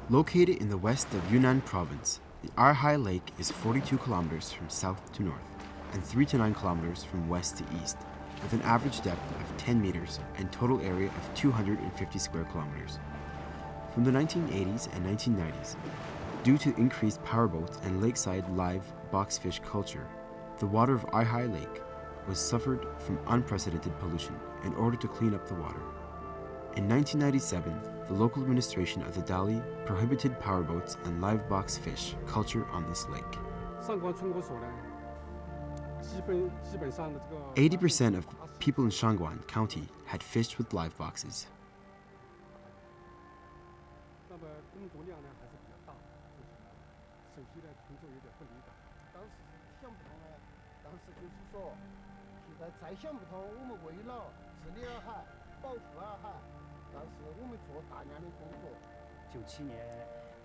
Located in the west of Yunnan province, the Erhai Lake is 42 kilometers from south to north and 3 to 9 kilometers from west to east, with an average depth of 10 meters and total area of 250 square kilometers. From the 1980s and 1990s, due to increased powerboats and lakeside live boxfish culture, the water of Erhai Lake was suffered from unprecedented pollution in order to clean up the water. In 1997, the local administration of the Dali prohibited powerboats and live box fish culture on this lake. 80% of people in Shangguan County had fished with live boxes.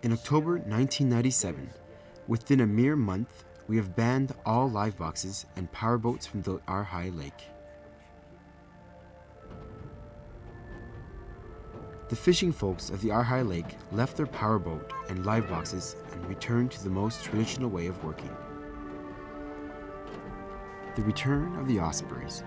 In October 1997, within a mere month, we have banned all live boxes and powerboats from the Erhai Lake. The fishing folks of the Erhai Lake left their powerboat and live boxes and returned to the most traditional way of working. The return of the Ospreys.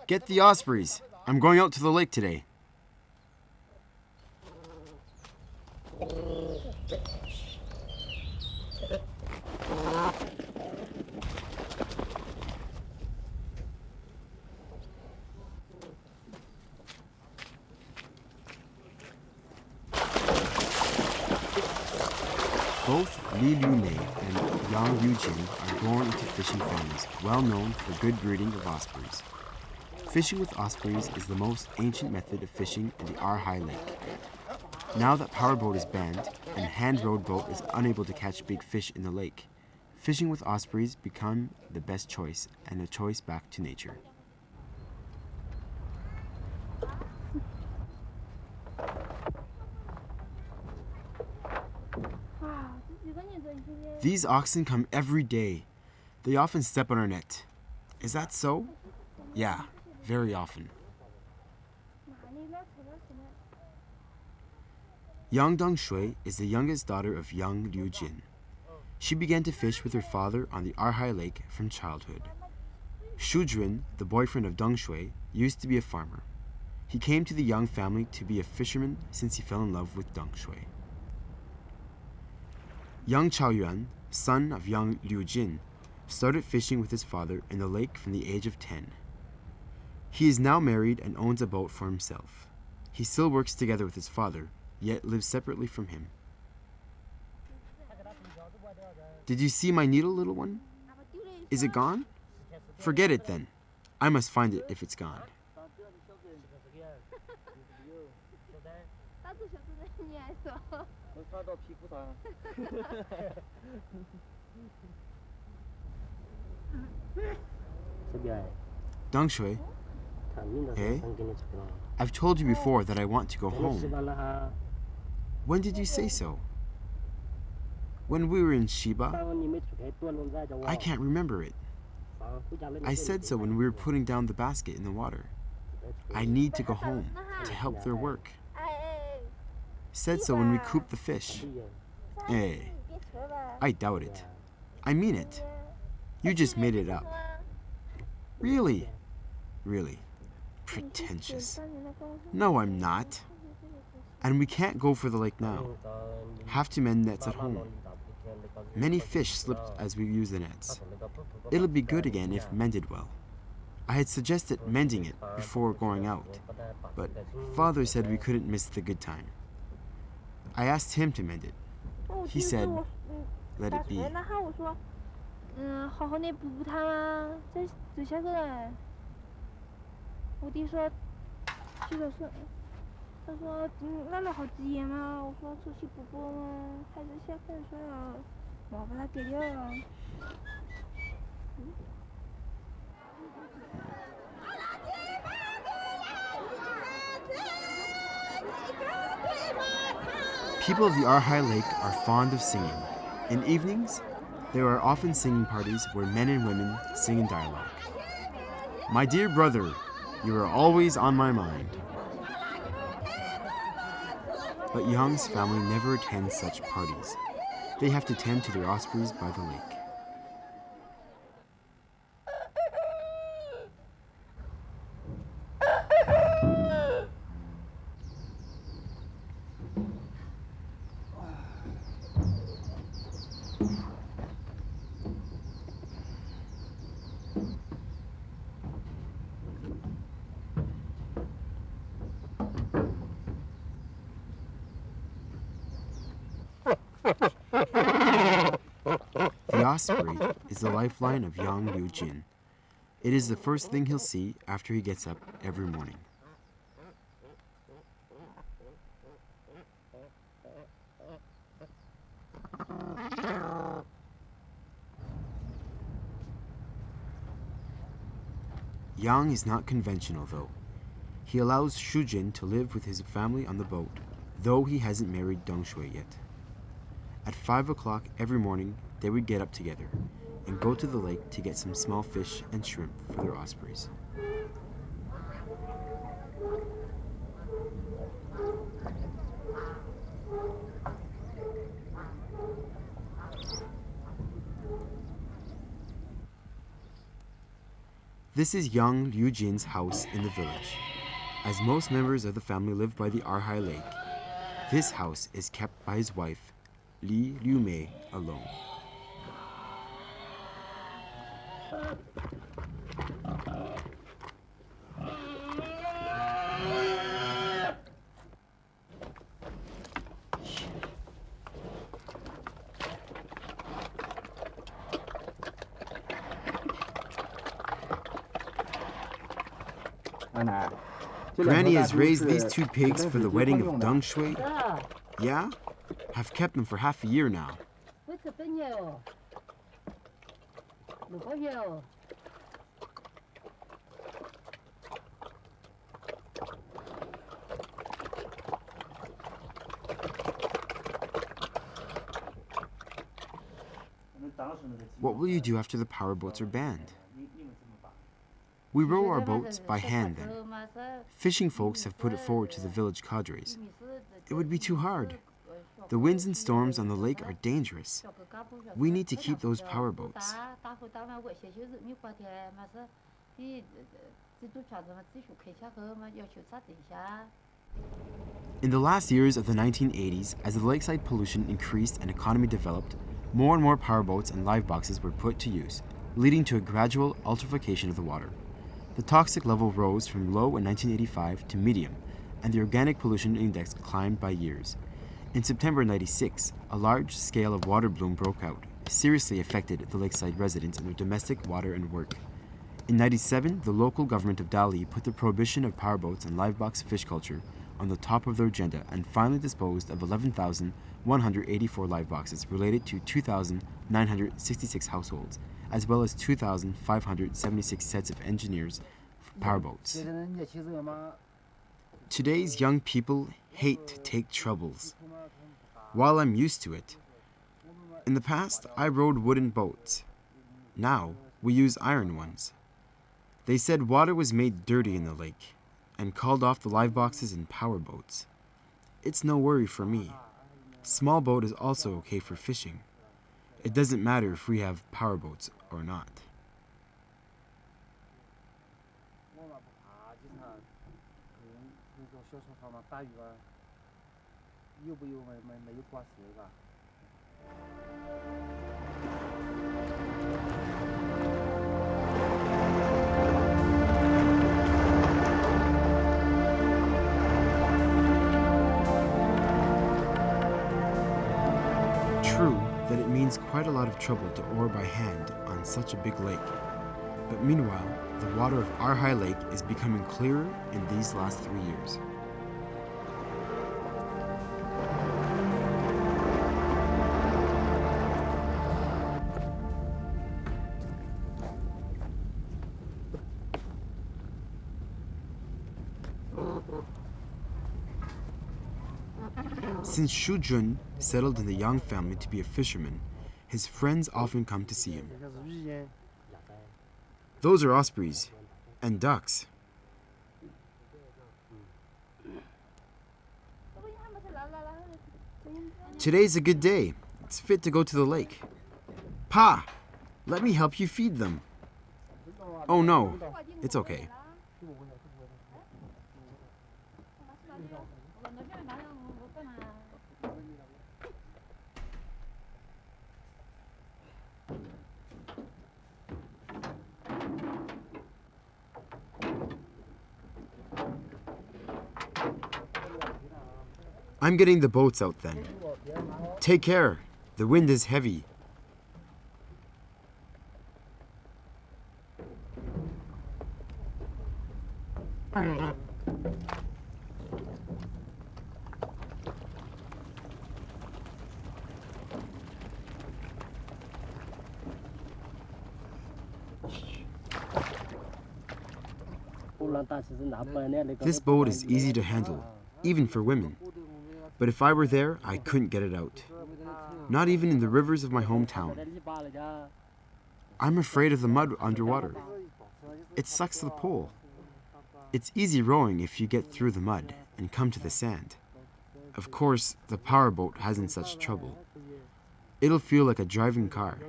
Get the Ospreys. I'm going out to the lake today. Both Li Liunei and Yang Yujin are born into fishing families, well known for good breeding of ospreys. Fishing with ospreys is the most ancient method of fishing in the Erhai Lake. Now that powerboat is banned and hand-rowed boat is unable to catch big fish in the lake, fishing with ospreys become the best choice and a choice back to nature. These oxen come every day. They often step on our net. Is that so? Yeah, very often. Yang Dongshui is the youngest daughter of Yang Liujin. She began to fish with her father on the Erhai Lake from childhood. Shu Jun, the boyfriend of Dongshui, used to be a farmer. He came to the Yang family to be a fisherman since he fell in love with Dongshui. Yang Chaoyuan, son of Yang Liujin, started fishing with his father in the lake from the age of 10. He is now married and owns a boat for himself. He still works together with his father, yet lives separately from him. Did you see my needle, little one? Is it gone? Forget it then. I must find it if it's gone. Dongshui, hey? I've told you before that I want to go home. When did you say so? When we were in Shiba? I can't remember it. I said so when we were putting down the basket in the water. I need to go home to help their work. Said so when we cooped the fish. Hey, I doubt it. I mean it. You just made it up. Really? Really? Pretentious. No, I'm not. And we can't go for the lake now. Have to mend nets at home. Many fish slipped as we use the nets. It'll be good again if mended well. I had suggested mending it before going out, but Father said we couldn't miss the good time. I asked him to mend it. He said, let it be. People of the Erhai Lake are fond of singing. In evenings, there are often singing parties where men and women sing in dialogue. My dear brother, you are always on my mind. But Young's family never attends such parties. They have to tend to their ospreys by the lake. The osprey is the lifeline of young Liu Jin. It is the first thing he'll see after he gets up every morning. Yang is not conventional, though. He allows Shujin to live with his family on the boat, though he hasn't married Deng Shui yet. At 5 o'clock every morning, they would get up together and go to the lake to get some small fish and shrimp for their ospreys. This is young Liu Jin's house in the village. As most members of the family live by the Erhai Lake, this house is kept by his wife, Li Liumei, alone. Granny has raised these two pigs for the wedding of Deng Shui. Yeah? Have kept them for half a year now. What will you do after the power boats are banned? We row our boats by hand then. Fishing folks have put it forward to the village cadres. It would be too hard. The winds and storms on the lake are dangerous. We need to keep those power boats. In the last years of the 1980s, as the lakeside pollution increased and economy developed, more and more power boats and live boxes were put to use, leading to a gradual ultrification of the water. The toxic level rose from low in 1985 to medium, and the organic pollution index climbed by years. In September 1996, a large scale of water bloom broke out, seriously affected the lakeside residents in their domestic water and work. In 1997, the local government of Dali put the prohibition of powerboats and live box fish culture on the top of their agenda and finally disposed of 11,184 live boxes related to 2,966 households, as well as 2,576 sets of engineers for powerboats. Today's young people hate to take troubles. While I'm used to it, in the past I rowed wooden boats. Now we use iron ones. They said water was made dirty in the lake and called off the live boxes and power boats. It's no worry for me. Small boat is also okay for fishing. It doesn't matter if we have power boats or not. True that it means quite a lot of trouble to oar by hand on such a big lake. But meanwhile, the water of Erhai Lake is becoming clearer in these last 3 years. Since Shujun settled in the Yang family to be a fisherman, his friends often come to see him. Those are ospreys and ducks. Today's a good day. It's fit to go to the lake. Pa, let me help you feed them. Oh no, it's okay. I'm getting the boats out then. Take care. The wind is heavy. This boat is easy to handle, even for women. But if I were there, I couldn't get it out. Not even in the rivers of my hometown. I'm afraid of the mud underwater. It sucks the pole. It's easy rowing if you get through the mud and come to the sand. Of course, the powerboat hasn't such trouble. It'll feel like a driving car.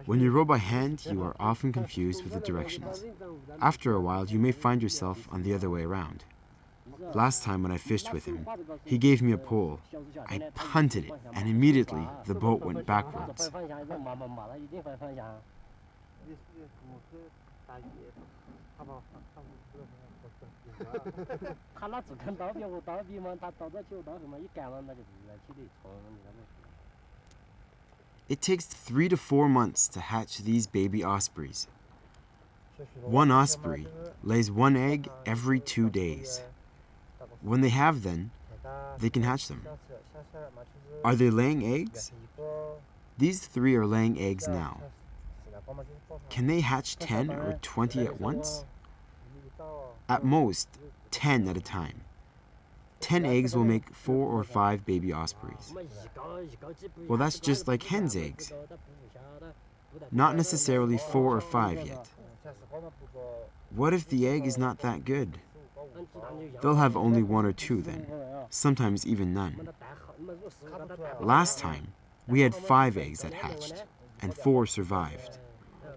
When you row by hand, you are often confused with the directions. After a while, you may find yourself on the other way around. Last time when I fished with him, he gave me a pole. I punted it, and immediately the boat went backwards. It takes 3 to 4 months to hatch these baby ospreys. One osprey lays 1 egg every 2 days. When they have them, they can hatch them. Are they laying eggs? These 3 are laying eggs now. Can they hatch 10 or 20 at once? At most, 10 at a time. 10 eggs will make 4 or 5 baby ospreys. Well, that's just like hen's eggs. Not necessarily 4 or 5 yet. What if the egg is not that good? They'll have only 1 or 2 then, sometimes even none. Last time, we had 5 eggs that hatched, and 4 survived.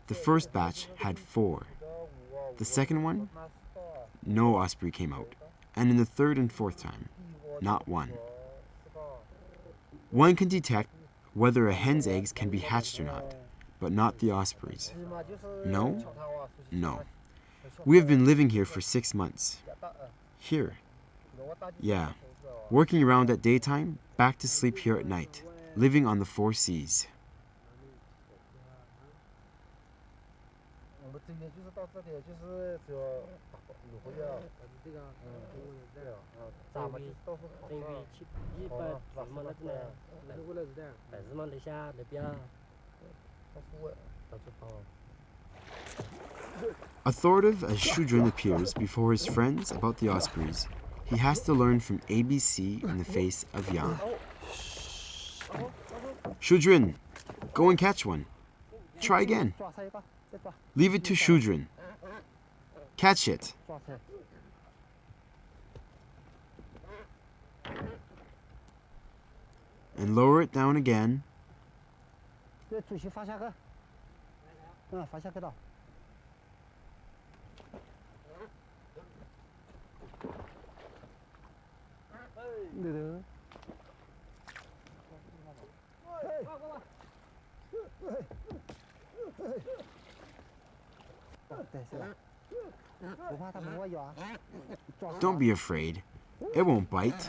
The first batch had 4. The second one, no osprey came out. And in the third and fourth time, not one. One can detect whether a hen's eggs can be hatched or not, but not the ospreys. No? No. We have been living here for 6 months. Here. Yeah. Working around at daytime, back to sleep here at night. Living on the 4 seas. Authoritative as Shujun appears before his friends about the ospreys, he has to learn from ABC in the face of Yang. Shujun, go and catch one. Try again. Leave it to Shujun. Catch it. And lower it down again. Don't be afraid. It won't bite.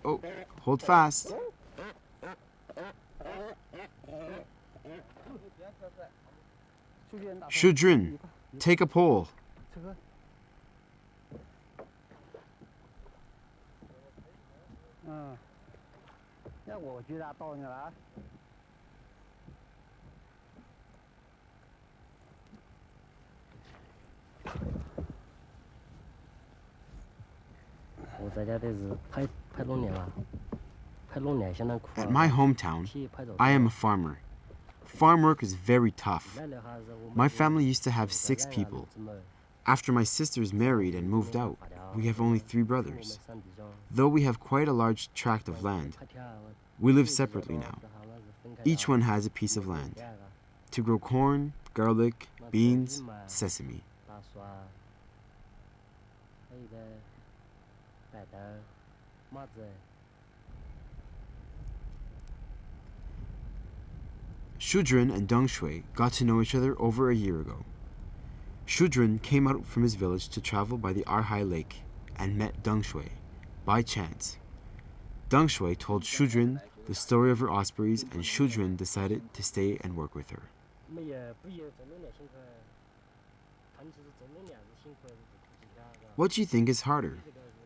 Oh, hold fast. Shujun, take a pole. At my hometown, I am a farmer. Farm work is very tough. My family used to have 6 people. After my sisters married and moved out, we have only 3 brothers. Though we have quite a large tract of land, we live separately now. Each one has a piece of land to grow corn, garlic, beans, sesame. Shudran and Deng Shui got to know each other over a year ago. Shudran came out from his village to travel by the Erhai Lake and met Deng Shui by chance. Deng Shui told Shudran the story of her ospreys, and Shudran decided to stay and work with her. What do you think is harder,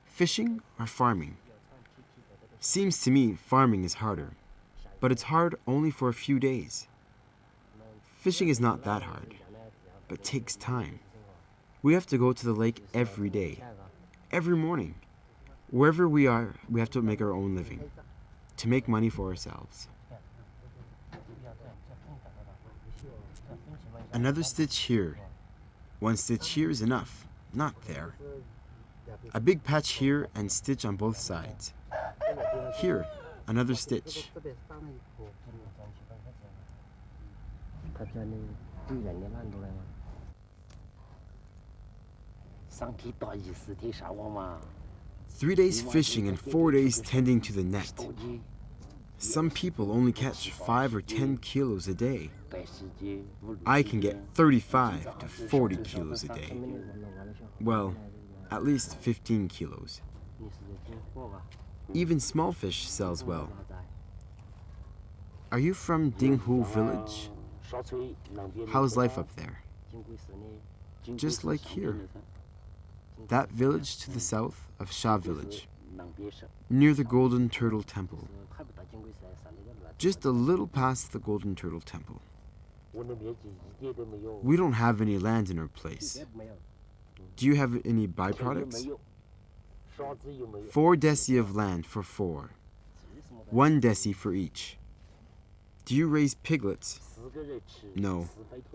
fishing or farming? Seems to me farming is harder, but it's hard only for a few days. Fishing is not that hard, but takes time. We have to go to the lake every day, every morning. Wherever we are, we have to make our own living, to make money for ourselves. Another stitch here. 1 stitch here is enough, not there. A big patch here and stitch on both sides. Here, another stitch. Three days fishing and 4 days tending to the net. Some people only catch 5 or 10 kilos a day. I can get 35 to 40 kilos a day. Well, at least 15 kilos. Even small fish sells well. Are you from Dinghu village? How's life up there? Just like here. That village to the south of Sha village, near the Golden Turtle Temple. Just a little past the Golden Turtle Temple. We don't have any land in our place. Do you have any byproducts? 4 deci of land for 4. 1 deci for each. Do you raise piglets? No.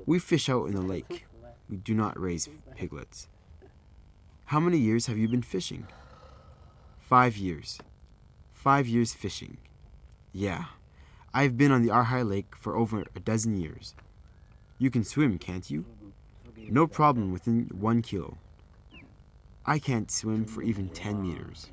We fish out in the lake. We do not raise piglets. How many years have you been fishing? 5 years. 5 years fishing. Yeah. I've been on the Erhai Lake for over a dozen years. You can swim, can't you? No problem within 1 kilo. I can't swim for even 10 meters.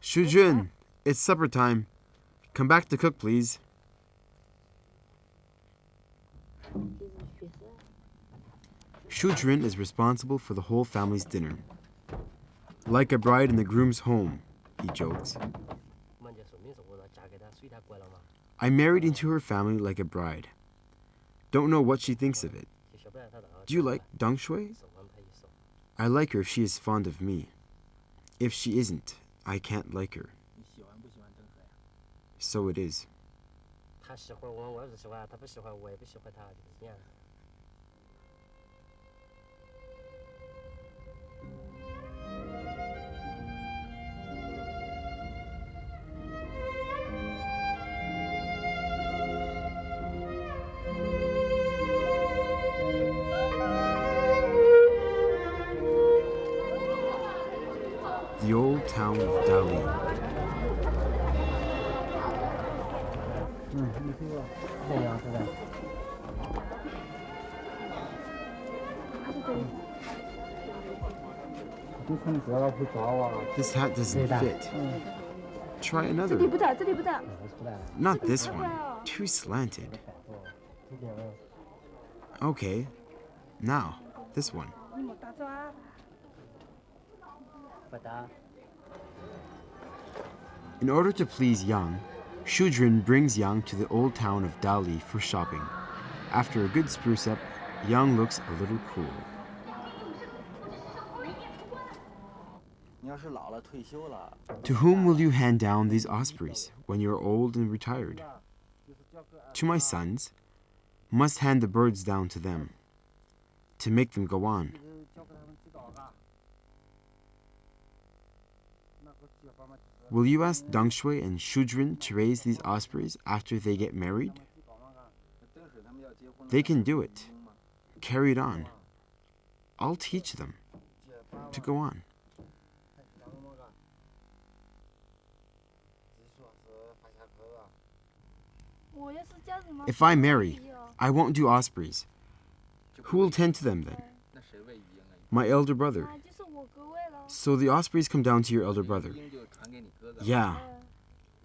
Shujun, it's supper time. Come back to cook, please. Shujun is responsible for the whole family's dinner. Like a bride in the groom's home, he jokes. I married into her family like a bride. Don't know what she thinks of it. Do you like Deng Shui? I like her if she is fond of me. If she isn't, I can't like her. So it is. The old town of Dali. This hat doesn't fit. Try another. Not this one. Too slanted. Okay. Now, this one. In order to please Yang, Shujin brings Yang to the old town of Dali for shopping. After a good spruce up, Yang looks a little cool. To whom will you hand down these ospreys when you're old and retired? To my sons. Must hand the birds down to them, to make them go on. Will you ask Deng Shui and Shujin to raise these ospreys after they get married? They can do it. Carry it on. I'll teach them to go on. If I marry, I won't do ospreys. Who will tend to them then? My elder brother. So the ospreys come down to your elder brother. Yeah.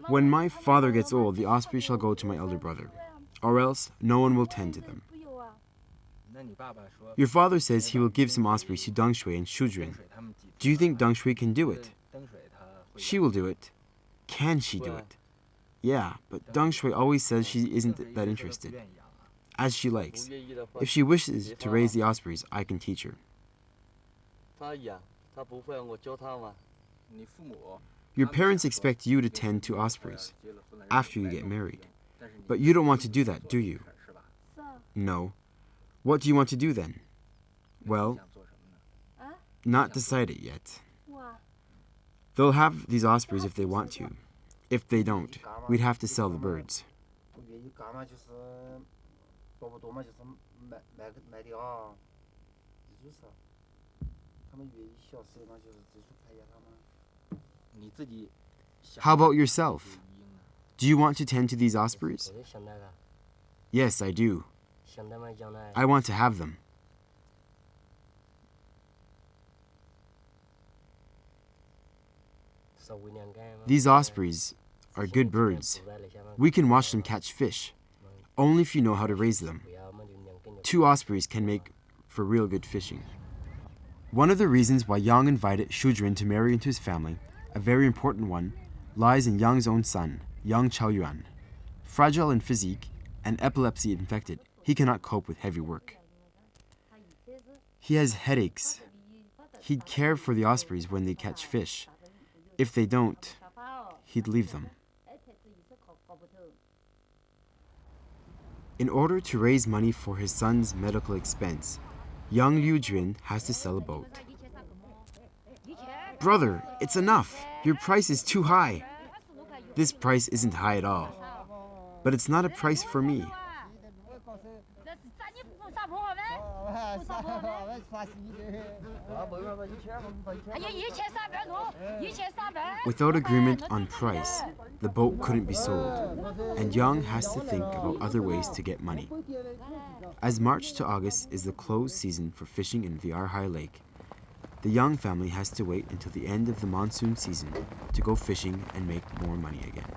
When my father gets old, the ospreys shall go to my elder brother, or else no one will tend to them. Your father says he will give some ospreys to Deng Shui and Shujin. Do you think Deng Shui can do it? She will do it. Can she do it? Yeah, but Deng Shui always says she isn't that interested. As she likes. If she wishes to raise the ospreys, I can teach her. Your parents expect you to tend to ospreys after you get married. But you don't want to do that, do you? No. What do you want to do then? Well, not decided yet. They'll have these ospreys if they want to. If they don't, we'd have to sell the birds. How about yourself? Do you want to tend to these ospreys? Yes, I do. I want to have them. These ospreys are good birds. We can watch them catch fish, only if you know how to raise them. 2 ospreys can make for real good fishing. One of the reasons why Yang invited Shujin to marry into his family, a very important one, lies in Yang's own son, Yang Chaoyuan. Fragile in physique and epilepsy infected, he cannot cope with heavy work. He has headaches. He'd care for the ospreys when they catch fish. If they don't, he'd leave them. In order to raise money for his son's medical expense, young Liu Jun has to sell a boat. Brother, it's enough. Your price is too high. This price isn't high at all. But it's not a price for me. Without agreement on price, the boat couldn't be sold, and Yang has to think about other ways to get money. As March to August is the closed season for fishing in the Erhai Lake, the Yang family has to wait until the end of the monsoon season to go fishing and make more money again.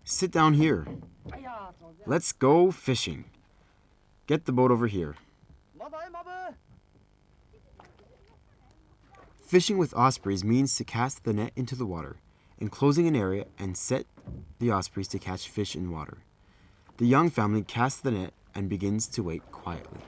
Sit down here. Let's go fishing. Get the boat over here. Fishing with ospreys means to cast the net into the water, enclosing an area and set the ospreys to catch fish in water. The Yang family casts the net and begins to wait quietly.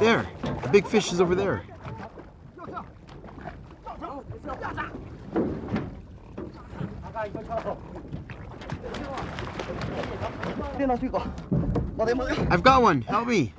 There, the big fish is over there. I've got one. Help me.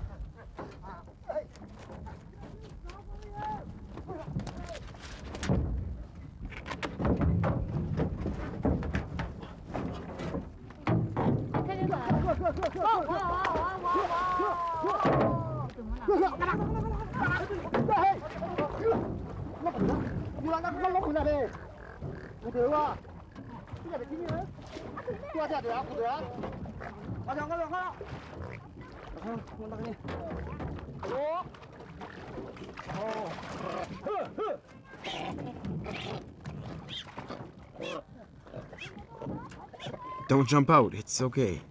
Don't jump out. It's okay.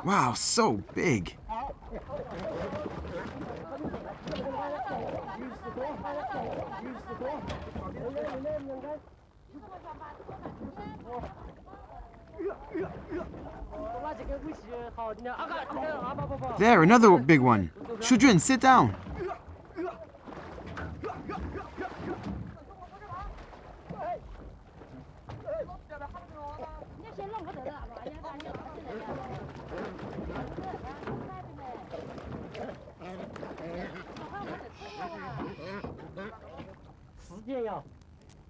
Wow, so big. There, another big one. Shujun, sit down.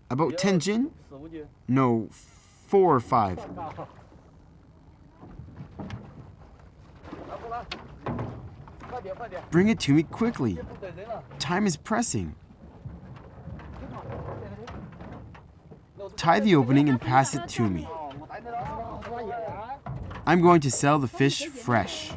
About 10 jin? No, 4 or 5. Bring it to me quickly. Time is pressing. Tie the opening and pass it to me. I'm going to sell the fish fresh.